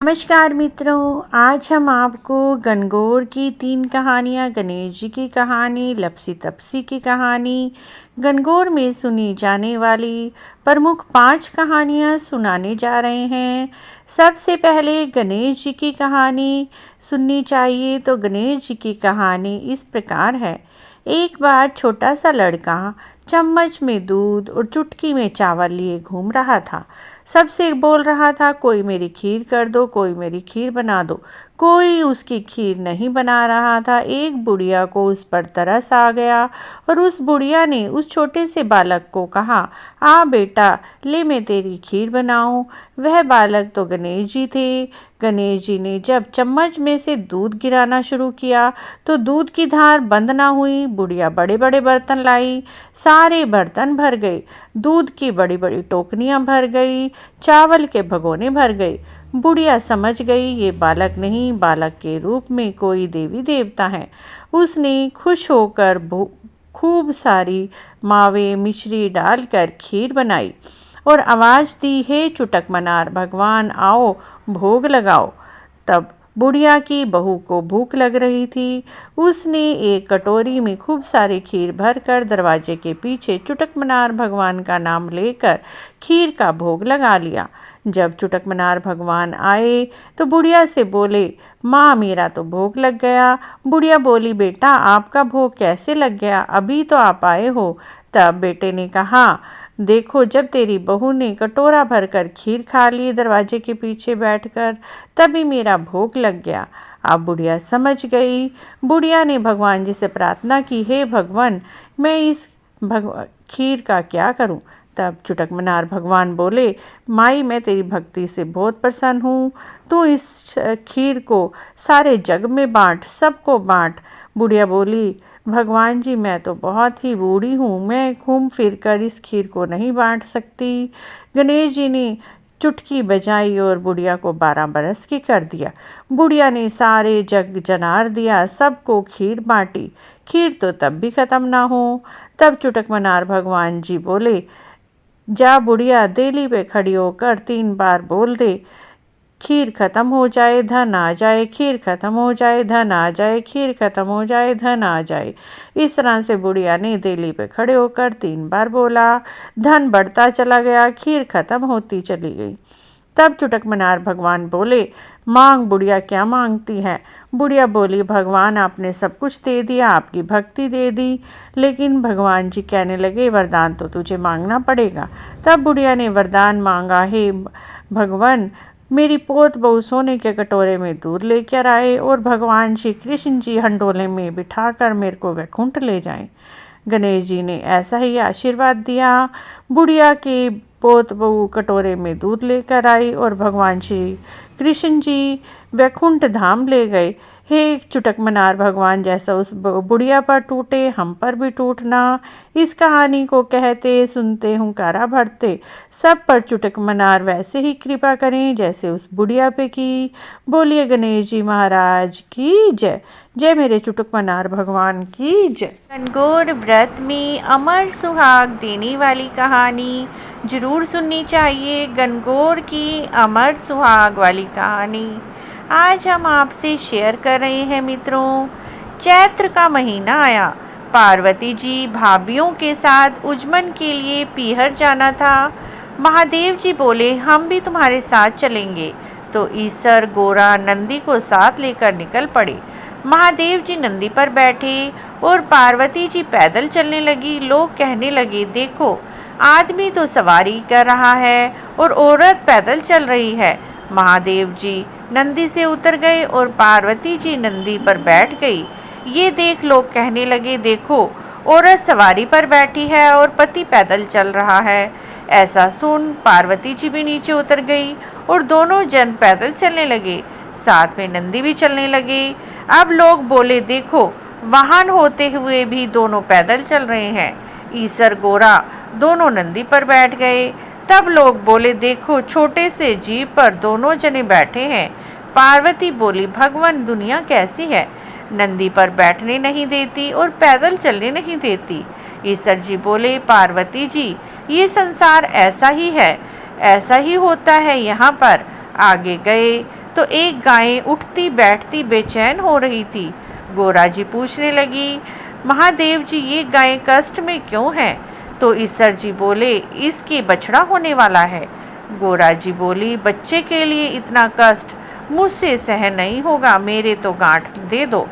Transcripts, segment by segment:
नमस्कार मित्रों, आज हम आपको गणगौर की 3 कहानियाँ, गणेश जी की कहानी, लपसी तपसी की कहानी, गणगौर में सुनी जाने वाली प्रमुख 5 कहानियाँ सुनाने जा रहे हैं। सबसे पहले गणेश जी की कहानी सुननी चाहिए तो गणेश जी की कहानी इस प्रकार है। एक बार छोटा सा लड़का चम्मच में दूध और चुटकी में चावल लिए घूम रहा था। सबसे बोल रहा था, कोई मेरी खीर कर दो, कोई मेरी खीर बना दो। कोई उसकी खीर नहीं बना रहा था। एक बुढ़िया को उस पर तरस आ गया और उस बुढ़िया ने उस छोटे से बालक को कहा, आ बेटा, ले मैं तेरी खीर बनाऊं। वह बालक तो गणेश जी थे। गणेश जी ने जब चम्मच में से दूध गिराना शुरू किया तो दूध की धार बंद ना हुई। बुढ़िया बड़े बड़े बर्तन लाई, सारे बर्तन भर गए। दूध की बड़ी बड़ी टोकनियां भर गई, चावल के भगोने भर गए। बुढ़िया समझ गई ये बालक नहीं, बालक के रूप में कोई देवी देवता है। उसने खुश होकर खूब सारी मावे मिश्री डालकर खीर बनाई और आवाज़ दी, हे चुटक मनार भगवान, आओ भोग लगाओ। तब बुढ़िया की बहू को भूख लग रही थी। उसने एक कटोरी में खूब सारी खीर भरकर दरवाजे के पीछे चुटक मनार भगवान का नाम लेकर खीर का भोग लगा लिया। जब चुटक मनार भगवान आए तो बुढ़िया से बोले, माँ मेरा तो भोग लग गया। बुढ़िया बोली, बेटा आपका भोग कैसे लग गया, अभी तो आप आए हो। तब बेटे ने कहा, देखो जब तेरी बहू ने कटोरा भरकर खीर खा ली दरवाजे के पीछे बैठकर, तभी मेरा भोग लग गया। अब बुढ़िया समझ गई। बुढ़िया ने भगवान जी से प्रार्थना की, हे भगवान, मैं इस खीर का क्या करूं? तब चुटक मनार भगवान बोले, माई मैं तेरी भक्ति से बहुत प्रसन्न हूँ। तू इस खीर को सारे जग में बांट, सबको बांट। बुढ़िया बोली, भगवान जी मैं तो बहुत ही बूढ़ी हूँ, मैं घूम फिर कर इस खीर को नहीं बांट सकती। गणेश जी ने चुटकी बजाई और बुढ़िया को 12 बरस की कर दिया। बुढ़िया ने सारे जग जनार दिया, सबको खीर बांटी। खीर तो तब भी खत्म ना हो। तब चुटक मनार भगवान जी बोले, जा बुढ़िया, देली पे खड़ी होकर 3 बार बोल दे, खीर खत्म हो जाए धन आ जाए, खीर खत्म हो जाए धन आ जाए, खीर खत्म हो जाए धन आ जाए। इस तरह से बुढ़िया ने देली पे खड़े होकर 3 बार बोला। धन बढ़ता चला गया, खीर खत्म होती चली गई। तब चुटक मनार भगवान बोले, मांग बुढ़िया, क्या मांगती है? बुढ़िया बोली, भगवान आपने सब कुछ दे दिया, आपकी भक्ति दे दी। लेकिन भगवान जी कहने लगे, वरदान तो तुझे मांगना पड़ेगा। तब बुढ़िया ने वरदान मांगा, हे भगवान, मेरी पोत बहू सोने के कटोरे में दूध लेकर आए और भगवान श्री कृष्ण जी हंडोले में बिठाकर मेरे को वैकुंठ ले जाएं। गणेश जी ने ऐसा ही आशीर्वाद दिया। बुढ़िया की पोत बहू कटोरे में दूध लेकर आई और भगवान श्री कृष्ण जी वैकुंठ धाम ले गए। हे चुटक मनार भगवान, जैसा उस बुढ़िया पर टूटे हम पर भी टूटना। इस कहानी को कहते सुनते हुंकारा भरते सब पर चुटक मनार वैसे ही कृपा करें जैसे उस बुढ़िया पे की। बोलिए गणेश जी महाराज की जय। जय मेरे चुटक मनार भगवान की जय। गणगौर व्रत में अमर सुहाग देने वाली कहानी जरूर सुननी चाहिए। गणगौर की अमर सुहाग वाली कहानी आज हम आपसे शेयर कर रहे हैं मित्रों। चैत्र का महीना आया। पार्वती जी भाभीियों के साथ उज्जमन के लिए पीहर जाना था। महादेव जी बोले, हम भी तुम्हारे साथ चलेंगे। तो ईसर गोरा नंदी को साथ लेकर निकल पड़े। महादेव जी नंदी पर बैठे और पार्वती जी पैदल चलने लगी। लोग कहने लगे, देखो आदमी तो सवारी कर रहा है और औरत पैदल चल रही है। महादेव जी नंदी से उतर गए और पार्वती जी नंदी पर बैठ गई। ये देख लोग कहने लगे, देखो औरत सवारी पर बैठी है और पति पैदल चल रहा है। ऐसा सुन पार्वती जी भी नीचे उतर गई और दोनों जन पैदल चलने लगे, साथ में नंदी भी चलने लगे। अब लोग बोले, देखो वाहन होते हुए भी दोनों पैदल चल रहे हैं। ईसर गोरा दोनों नंदी पर बैठ गए। तब लोग बोले, देखो छोटे से जीप पर दोनों जने बैठे हैं। पार्वती बोली, भगवान दुनिया कैसी है, नंदी पर बैठने नहीं देती और पैदल चलने नहीं देती। ईसर जी बोले, पार्वती जी ये संसार ऐसा ही है, ऐसा ही होता है। यहाँ पर आगे गए तो एक गाय उठती बैठती बेचैन हो रही थी। गोरा जी पूछने लगी, महादेव जी, ये गाय कष्ट में क्यों है? तो ईसर जी बोले, इसके बछड़ा होने वाला है। गोरा जी बोली, बच्चे के लिए इतना कष्ट मुझसे सहन नहीं होगा, मेरे तो गांठ दे दो।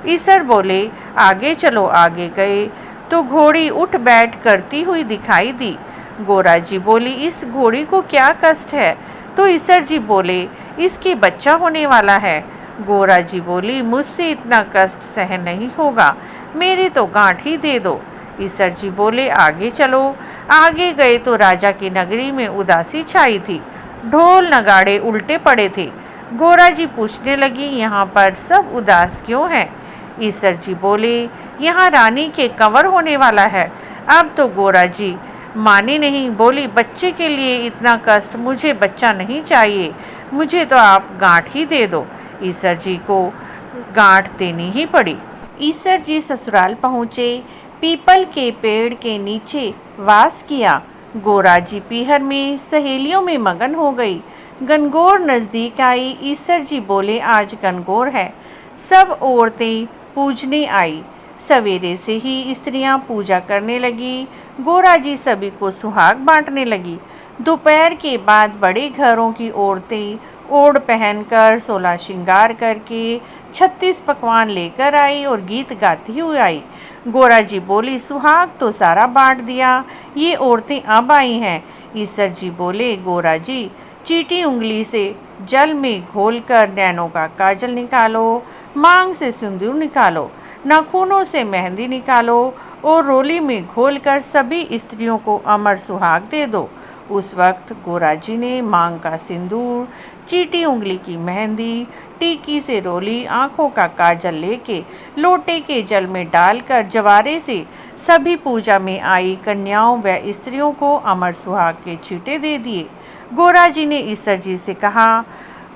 ईसर बोले, आगे चलो। आगे गए तो घोड़ी उठ बैठ करती हुई दिखाई दी। गोरा जी बोली, इस घोड़ी को क्या कष्ट है? तो ईसर जी बोले, इसके बच्चा होने वाला है। गोरा जी बोली, मुझसे इतना कष्ट सहन नहीं होगा, मेरे तो गांठ ही दे दो। ईसर जी बोले, आगे चलो। आगे गए तो राजा की नगरी में उदासी छाई थी। ढोल नगाड़े उल्टे पड़े थे। गोरा जी पूछने लगी, यहाँ पर सब उदास क्यों हैं? ईसर जी बोले, यहाँ रानी के कंवर होने वाला है। अब तो गोरा जी माने नहीं, बोली, बच्चे के लिए इतना कष्ट, मुझे बच्चा नहीं चाहिए, मुझे तो आप गांठ ही दे दो। ईसर जी को गांठ देनी ही पड़ी। ईसर जी ससुराल पहुँचे, पीपल के पेड़ के नीचे वास किया। गोरा जी पीहर में सहेलियों में मगन हो गई। गनगौर नज़दीक आई। ईसर जी बोले, आज गनगौर है, सब औरतें पूजने आई। सवेरे से ही स्त्रियां पूजा करने लगी। गोरा जी सभी को सुहाग बांटने लगी। दोपहर के बाद बड़े घरों की औरतें ओढ़ पहनकर 16 श्रृंगार करके 36 पकवान लेकर आई और गीत गाती हुई आई। गोरा जी बोली, सुहाग तो सारा बांट दिया, ये औरतें अब आई हैं। ईसर जी बोले, गोरा जी, चीटी उंगली से जल में घोलकर नैनों का काजल निकालो, मांग से सिंदूर निकालो, नाखूनों से मेहंदी निकालो और रोली में घोलकर सभी स्त्रियों को अमर सुहाग दे दो। उस वक्त गोरा जी ने मांग का सिंदूर, चीटी उंगली की मेहंदी, टीकी से रोली, आंखों का काजल लेके लोटे के जल में डालकर जवारे से सभी पूजा में आई कन्याओं व स्त्रियों को अमर सुहाग के छींटे दे दिए। गोरा जी ने ईसर जी से कहा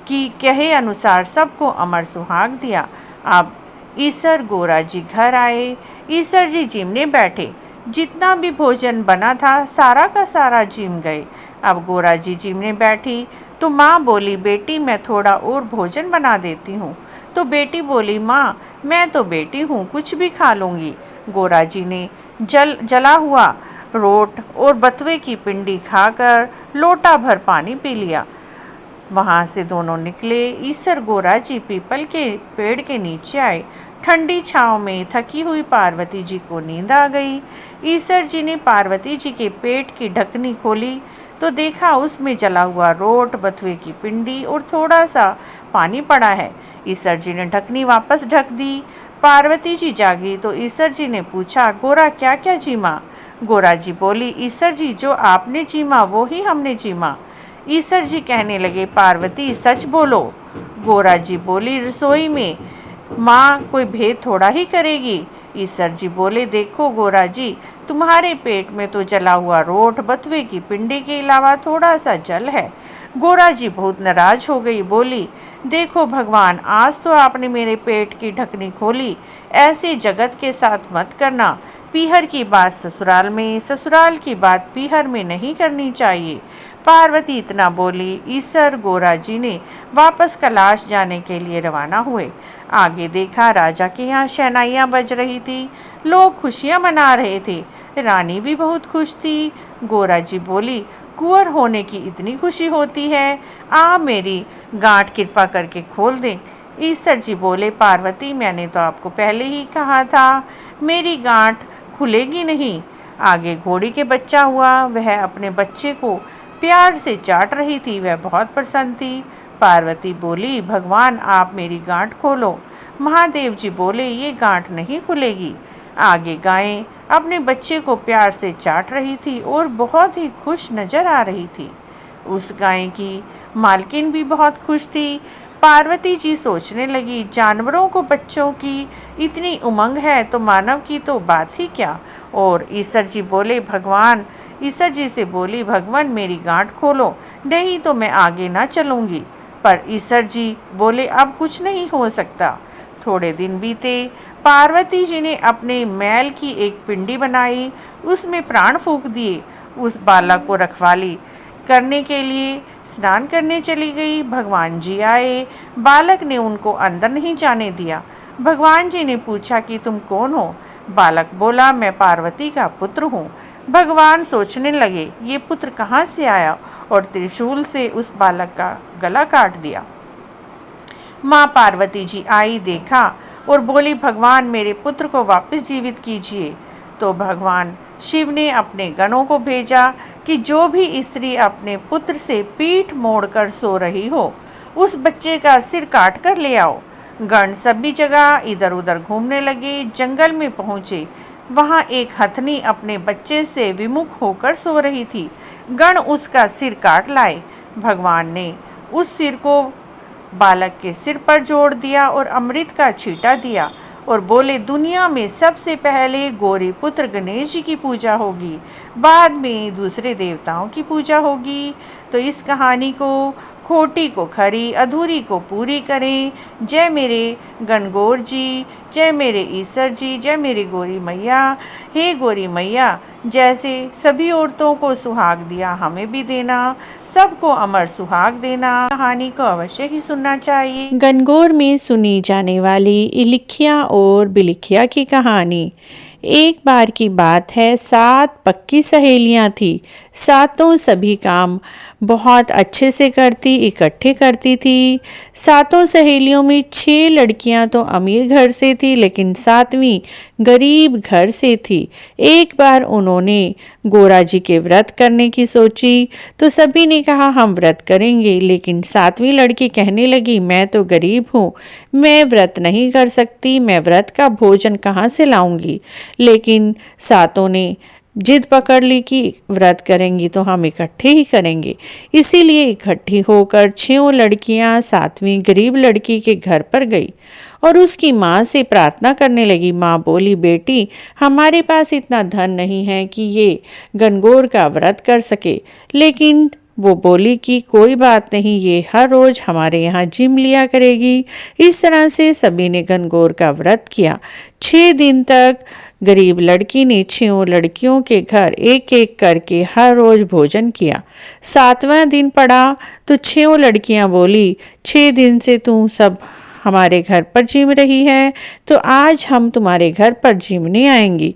कि कहे अनुसार सबको अमर सुहाग दिया। अब ईसर गोरा जी घर आए। ईसर जी जिमने बैठे। जितना भी भोजन बना था सारा का सारा जिम गए। अब गोरा जी जिमने बैठी तो माँ बोली, बेटी मैं थोड़ा और भोजन बना देती हूँ। तो बेटी बोली, माँ मैं तो बेटी हूँ, कुछ भी खा लूँगी। गोरा जी ने जला हुआ रोट और बथुए की पिंडी खाकर लोटा भर पानी पी लिया। वहाँ से दोनों निकले। ईसर गोरा जी पीपल के पेड़ के नीचे आए। ठंडी छांव में थकी हुई पार्वती जी को नींद आ गई। ईसर जी ने पार्वती जी के पेट की ढकनी खोली तो देखा उसमें जला हुआ रोट, बथुए की पिंडी और थोड़ा सा पानी पड़ा है। ईसर जी ने ढकनी वापस ढक दी। पार्वती जी जागी तो ईसर जी ने पूछा, गोरा क्या क्या जीमा? गोरा जी बोली, ईसर जी जो आपने जीमा वो ही हमने जीमा। ईसर जी कहने लगे, पार्वती सच बोलो। गोरा जी बोली, रसोई में माँ कोई भेद थोड़ा ही करेगी। ईसर जी बोले, देखो गोरा जी, तुम्हारे पेट में तो जला हुआ रोट, बथुए की पिंडी के अलावा थोड़ा सा जल है। गोरा जी बहुत नाराज हो गई, बोली, देखो भगवान, आज तो आपने मेरे पेट की ढकनी खोली, ऐसे जगत के साथ मत करना। पीहर की बात ससुराल में, ससुराल की बात पीहर में नहीं करनी चाहिए। पार्वती इतना बोली। ईसर गोरा जी ने वापस कैलाश जाने के लिए रवाना हुए। आगे देखा राजा के यहाँ शहनाइयाँ बज रही थी, लोग खुशियाँ मना रहे थे। रानी भी बहुत खुश थी। गोरा जी बोली, कुंवर होने की इतनी खुशी होती है, आप मेरी गांठ कृपा करके खोल दें। ईसर जी बोले, पार्वती मैंने तो आपको पहले ही कहा था, मेरी गांठ खुलेगी नहीं। आगे घोड़ी के बच्चा हुआ, वह अपने बच्चे को प्यार से चाट रही थी, वह बहुत प्रसन्न थी। पार्वती बोली, भगवान आप मेरी गांठ खोलो। महादेव जी बोले, ये गांठ नहीं खुलेगी। आगे गायें अपने बच्चे को प्यार से चाट रही थी और बहुत ही खुश नजर आ रही थी। उस गाय की मालकिन भी बहुत खुश थी। पार्वती जी सोचने लगी, जानवरों को बच्चों की इतनी उमंग है तो मानव की तो बात ही क्या। और ईसर जी बोले, भगवान, ईसर जी से बोली, भगवान मेरी गांठ खोलो, नहीं तो मैं आगे ना चलूँगी। पर ईसर जी बोले, अब कुछ नहीं हो सकता। थोड़े दिन बीते। पार्वती जी ने अपने मैल की एक पिंडी बनाई, उसमें प्राण फूंक दिए। उस बालक को रखवाली करने के लिए स्नान करने चली गई। भगवान जी आए, बालक ने उनको अंदर नहीं जाने दिया। भगवान जी ने पूछा कि तुम कौन हो? बालक बोला, मैं पार्वती का पुत्र हूँ। भगवान सोचने लगे, ये पुत्र कहाँ से आया, और त्रिशूल से उस बालक का गला काट दिया। माँ पार्वती जी आई, देखा और बोली, भगवान मेरे पुत्र को वापस जीवित कीजिए। तो भगवान शिव ने अपने गणों को भेजा कि जो भी स्त्री अपने पुत्र से पीठ मोड़कर सो रही हो, उस बच्चे का सिर काट कर ले आओ। गण सभी जगह इधर उधर घूमने लगे। जंगल में पहुंचे, वहां एक हथनी अपने बच्चे से विमुख होकर सो रही थी। गण उसका सिर काट लाए। भगवान ने उस सिर को बालक के सिर पर जोड़ दिया और अमृत का छींटा दिया और बोले, दुनिया में सबसे पहले गौरी पुत्र गणेश जी की पूजा होगी, बाद में दूसरे देवताओं की पूजा होगी। तो इस कहानी को खोटी को खरी, अधूरी को पूरी करें। जय मेरे गणगौर जी, जय मेरे ईश्वर जी, जय मेरी गौरी मैया। हे गौरी मैया, जैसे सभी औरतों को सुहाग दिया, हमें भी देना, सबको अमर सुहाग देना। कहानी को अवश्य ही सुनना चाहिए। गणगौर में सुनी जाने वाली इलिखिया और बिलिखिया की कहानी। एक बार की बात है, 7 पक्की सहेलियां थी। सातों सभी काम बहुत अच्छे से करती, इकट्ठे करती थी। सातों सहेलियों में 6 लड़कियां तो अमीर घर से थी, लेकिन 7वीं गरीब घर से थी। एक बार उन्होंने गोरा जी के व्रत करने की सोची, तो सभी ने कहा हम व्रत करेंगे, लेकिन 7वीं लड़की कहने लगी, मैं तो गरीब हूँ, मैं व्रत नहीं कर सकती, मैं व्रत का भोजन कहाँ से लाऊंगी। लेकिन सातों ने जिद पकड़ ली कि व्रत करेंगी तो हम इकट्ठे ही करेंगे। इसीलिए इकट्ठी होकर 6 लड़कियां 7वीं गरीब लड़की के घर पर गई और उसकी माँ से प्रार्थना करने लगी। माँ बोली, बेटी हमारे पास इतना धन नहीं है कि ये गणगौर का व्रत कर सके, लेकिन वो बोली कि कोई बात नहीं, ये हर रोज हमारे यहाँ जिम लिया करेगी। इस तरह से सभी ने गणगौर का व्रत किया। 6 दिन तक गरीब लड़की ने 6 लड़कियों के घर एक एक करके हर रोज भोजन किया। 7वां दिन पड़ा तो 6 लड़कियां बोली, 6 दिन से तू सब हमारे घर पर जिम रही है, तो आज हम तुम्हारे घर पर जिमने आएंगी।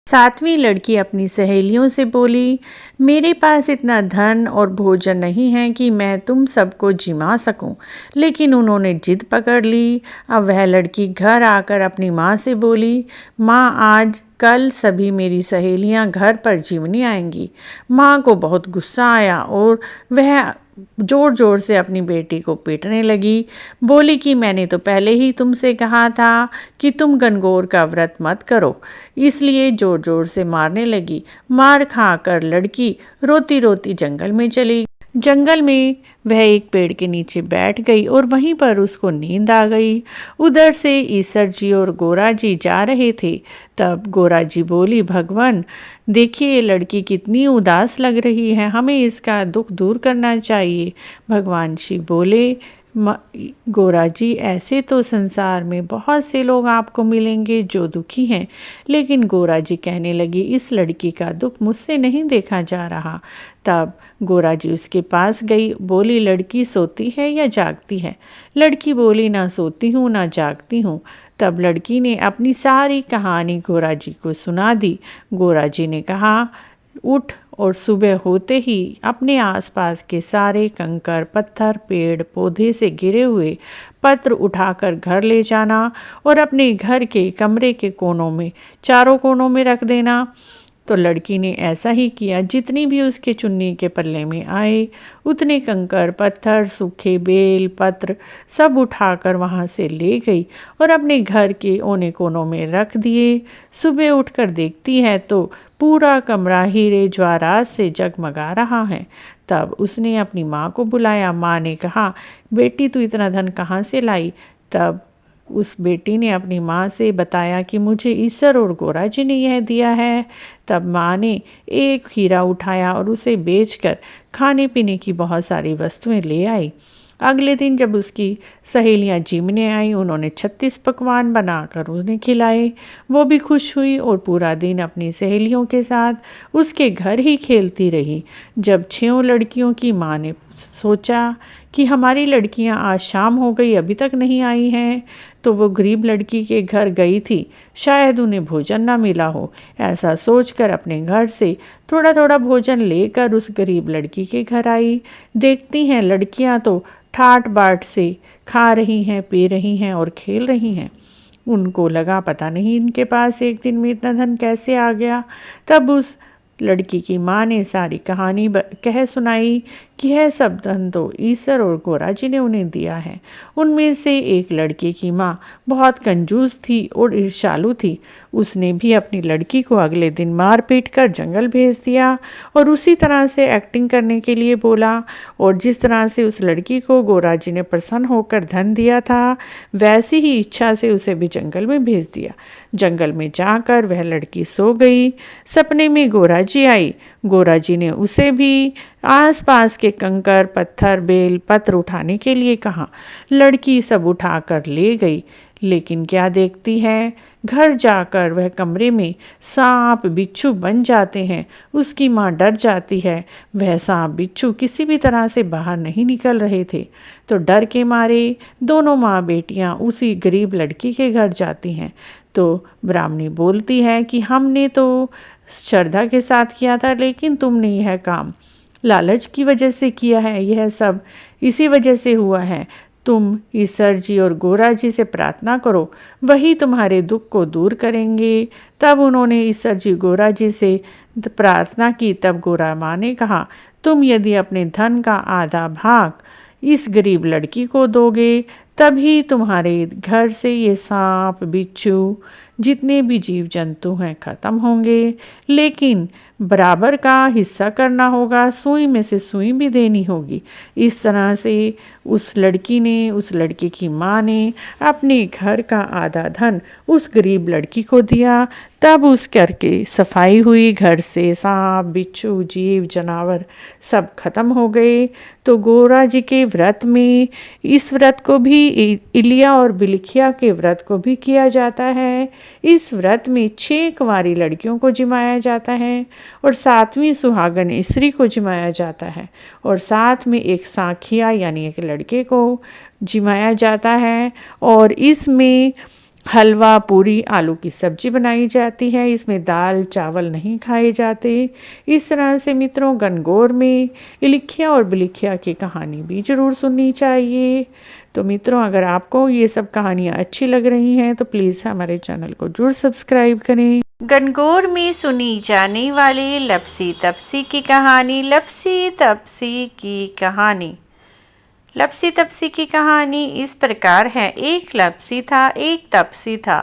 7वीं लड़की अपनी सहेलियों से बोली, मेरे पास इतना धन और भोजन नहीं है कि मैं तुम सबको जिमा सकूं। लेकिन उन्होंने जिद पकड़ ली। अब वह लड़की घर आकर अपनी माँ से बोली, माँ आज कल सभी मेरी सहेलियां घर पर जिमने आएंगी। माँ को बहुत गुस्सा आया और वह जोर जोर से अपनी बेटी को पीटने लगी। बोली कि मैंने तो पहले ही तुमसे कहा था कि तुम गणगौर का व्रत मत करो, इसलिए जोर जोर से मारने लगी। मार खाकर लड़की रोती रोती जंगल में चली। जंगल में वह एक पेड़ के नीचे बैठ गई और वहीं पर उसको नींद आ गई। उधर से ईसर जी और गोरा जी जा रहे थे। तब गोरा जी बोली, भगवान देखिए ये लड़की कितनी उदास लग रही है, हमें इसका दुख दूर करना चाहिए। भगवान शिव बोले, गोरा जी ऐसे तो संसार में बहुत से लोग आपको मिलेंगे जो दुखी हैं, लेकिन गोरा जी कहने लगी, इस लड़की का दुख मुझसे नहीं देखा जा रहा। तब गोरा जी उसके पास गई, बोली, लड़की सोती है या जागती है? लड़की बोली, ना सोती हूँ ना जागती हूँ। तब लड़की ने अपनी सारी कहानी गोरा जी को सुना दी। गोरा जी ने कहा, उठ और सुबह होते ही अपने आसपास के सारे कंकर पत्थर पेड़ पौधे से घिरे हुए पत्र उठाकर घर ले जाना और अपने घर के कमरे के कोनों में, चारों कोनों में रख देना। तो लड़की ने ऐसा ही किया। जितनी भी उसके चुन्नी के पल्ले में आए उतने कंकर पत्थर सूखे बेल पत्र सब उठाकर वहाँ से ले गई और अपने घर के कोने कोनों में रख दिए। सुबह उठकर देखती है तो पूरा कमरा हीरे जवाहरात से जगमगा रहा है। तब उसने अपनी माँ को बुलाया। माँ ने कहा, बेटी तू इतना धन कहाँ से लाई? तब उस बेटी ने अपनी माँ से बताया कि मुझे ईश्वर और गोरा जी ने यह दिया है। तब माँ ने एक हीरा उठाया और उसे बेचकर खाने पीने की बहुत सारी वस्तुएं ले आई। अगले दिन जब उसकी सहेलियां जिमने आई, उन्होंने 36 पकवान बनाकर उन्हें खिलाए। वो भी खुश हुई और पूरा दिन अपनी सहेलियों के साथ उसके घर ही खेलती रही। जब 6 लड़कियों की माँ ने सोचा कि हमारी लड़कियां आज शाम हो गई अभी तक नहीं आई हैं, तो वो गरीब लड़की के घर गई थी, शायद उन्हें भोजन ना मिला हो। ऐसा सोचकर अपने घर से थोड़ा थोड़ा भोजन लेकर उस गरीब लड़की के घर आई। देखती हैं लड़कियां तो ठाट बाट से खा रही हैं, पी रही हैं और खेल रही हैं। उनको लगा पता नहीं इनके पास एक दिन में इतना धन कैसे आ गया। तब उस लड़की की माँ ने सारी कहानी कह सुनाई कि यह सब धन तो ईश्वर और गोरा जी ने उन्हें दिया है। उनमें से एक लड़के की माँ बहुत कंजूस थी और ईर्ष्यालु थी। उसने भी अपनी लड़की को अगले दिन मार पीट कर जंगल भेज दिया और उसी तरह से एक्टिंग करने के लिए बोला। और जिस तरह से उस लड़की को गोरा जी ने प्रसन्न होकर धन दिया था, वैसी ही इच्छा से उसे भी जंगल में भेज दिया। जंगल में जाकर वह लड़की सो गई। सपने में गोरा जी आई। गोरा जी ने उसे भी आसपास के कंकर, पत्थर, बेल पत्र उठाने के लिए कहा। लड़की सब उठाकर ले गई, लेकिन क्या देखती है, घर जाकर वह कमरे में सांप बिच्छू बन जाते हैं। उसकी माँ डर जाती है। वह सांप बिच्छू किसी भी तरह से बाहर नहीं निकल रहे थे, तो डर के मारे दोनों माँ बेटियाँ उसी गरीब लड़की के घर जाती हैं। तो ब्राह्मणी बोलती है कि हमने तो श्रद्धा के साथ किया था, लेकिन तुमने यह काम लालच की वजह से किया है। यह सब इसी वजह से हुआ है। तुम ईश्वर जी और गोरा जी से प्रार्थना करो, वही तुम्हारे दुख को दूर करेंगे। तब उन्होंने ईश्वर जी गोरा जी से प्रार्थना की। तब गोरा माँ ने कहा, तुम यदि अपने धन का आधा भाग इस गरीब लड़की को दोगे, तभी तुम्हारे घर से ये सांप बिच्छू जितने भी जीव जंतु हैं खत्म होंगे। लेकिन बराबर का हिस्सा करना होगा, सुई में से सुई भी देनी होगी। इस तरह से उस लड़की ने, उस लड़के की माँ ने अपने घर का आधा धन उस गरीब लड़की को दिया। तब उस करके सफाई हुई, घर से सांप बिच्छू जीव जानवर सब खत्म हो गए। तो गोरा जी के व्रत में इस व्रत को भी इलिया और बिलखिया के व्रत को भी किया जाता है। इस व्रत में 6 कुंवारी लड़कियों को जिमाया जाता है और 7वीं सुहागन स्त्री को जिमाया जाता है और साथ में एक साखिया यानी एक लड़के को जिमाया जाता है। और इसमें हलवा, पूरी, आलू की सब्जी बनाई जाती है। इसमें दाल चावल नहीं खाए जाते। इस तरह से मित्रों, गणगौर में इलिखिया और बिलिखिया की कहानी भी ज़रूर सुननी चाहिए। तो मित्रों, अगर आपको ये सब कहानियाँ अच्छी लग रही हैं तो प्लीज़ हमारे चैनल को जरूर सब्सक्राइब करें। गणगौर में सुनी जाने वाली लपसी तपसी की कहानी। लपसी तपसी की कहानी। लपसी तपसी की कहानी इस प्रकार है। एक लपसी था, एक तपसी था।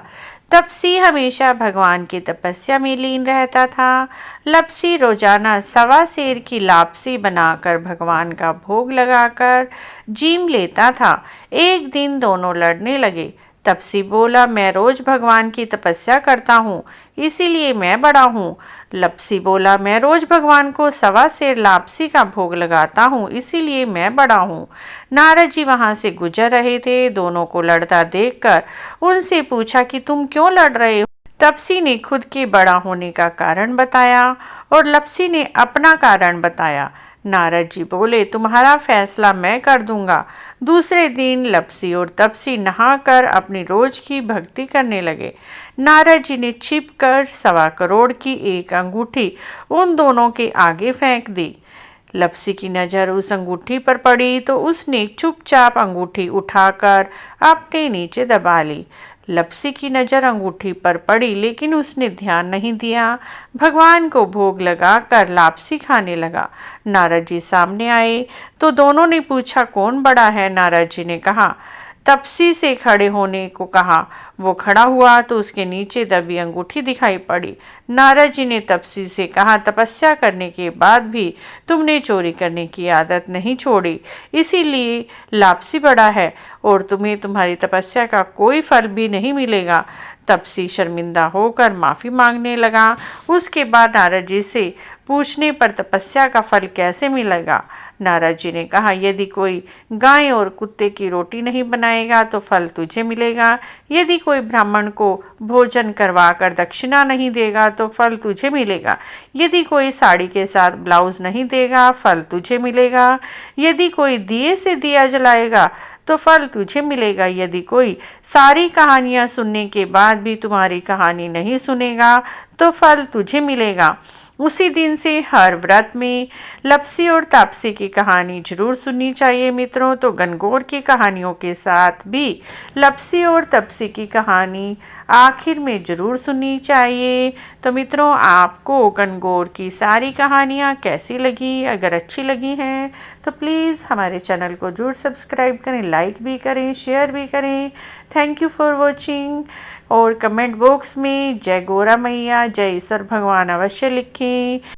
तपसी हमेशा भगवान की तपस्या में लीन रहता था। लपसी रोजाना 1.25 सेर की लापसी बनाकर भगवान का भोग लगाकर जीम लेता था। एक दिन दोनों लड़ने लगे। तपसी बोला, मैं रोज भगवान की तपस्या करता हूँ, इसीलिए मैं बड़ा हूँ। लपसी बोला, मैं रोज भगवान को 1.25 सेर लापसी का भोग लगाता हूँ, इसीलिए मैं बड़ा हूँ। नारद जी वहां से गुजर रहे थे। दोनों को लड़ता देखकर उनसे पूछा कि तुम क्यों लड़ रहे हो। तपसी ने खुद के बड़ा होने का कारण बताया और लपसी ने अपना कारण बताया। नारद जी बोले, तुम्हारा फैसला मैं कर दूंगा। दूसरे दिन लपसी और तपसी नहाकर अपनी रोज की भक्ति करने लगे। नारद जी ने छिपकर 1.25 करोड़ की एक अंगूठी उन दोनों के आगे फेंक दी। लपसी की नज़र उस अंगूठी पर पड़ी तो उसने चुपचाप अंगूठी उठाकर अपने नीचे दबा ली। लपसी की नज़र अंगूठी पर पड़ी, लेकिन उसने ध्यान नहीं दिया। भगवान को भोग लगाकर लापसी खाने लगा। नारद जी सामने आए तो दोनों ने पूछा, कौन बड़ा है। नारद जी ने कहा, तपसी से खड़े होने को कहा। वो खड़ा हुआ तो उसके नीचे दबी अंगूठी दिखाई पड़ी। नारद जी ने तपसी से कहा, तपस्या करने के बाद भी तुमने चोरी करने की आदत नहीं छोड़ी, इसीलिए लापसी बड़ा है और तुम्हें तुम्हारी तपस्या का कोई फल भी नहीं मिलेगा। तपसी शर्मिंदा होकर माफ़ी मांगने लगा। उसके बाद नारद जी से पूछने पर तपस्या का फल कैसे मिलेगा? नारद जी ने कहा, यदि कोई गाय और कुत्ते की रोटी नहीं बनाएगा तो फल तुझे मिलेगा। यदि कोई ब्राह्मण को भोजन करवा कर दक्षिणा नहीं देगा तो फल तुझे मिलेगा। यदि कोई साड़ी के साथ ब्लाउज नहीं देगा, फल तुझे मिलेगा। यदि कोई दिए से दिया जलाएगा तो फल तुझे मिलेगा। यदि कोई सारी कहानियाँ सुनने के बाद भी तुम्हारी कहानी नहीं सुनेगा तो फल तुझे मिलेगा। उसी दिन से हर व्रत में लपसी और तापसी की कहानी जरूर सुननी चाहिए मित्रों। तो गणगौर की कहानियों के साथ भी लपसी और तापसी की कहानी आखिर में जरूर सुननी चाहिए। तो मित्रों, आपको गणगौर की सारी कहानियाँ कैसी लगी? अगर अच्छी लगी हैं तो प्लीज़ हमारे चैनल को जरूर सब्सक्राइब करें, लाइक भी करें, शेयर भी करें। Thank you for watching. और कमेंट बॉक्स में जय गौरा मैया, जय ईश्वर भगवान अवश्य लिखें।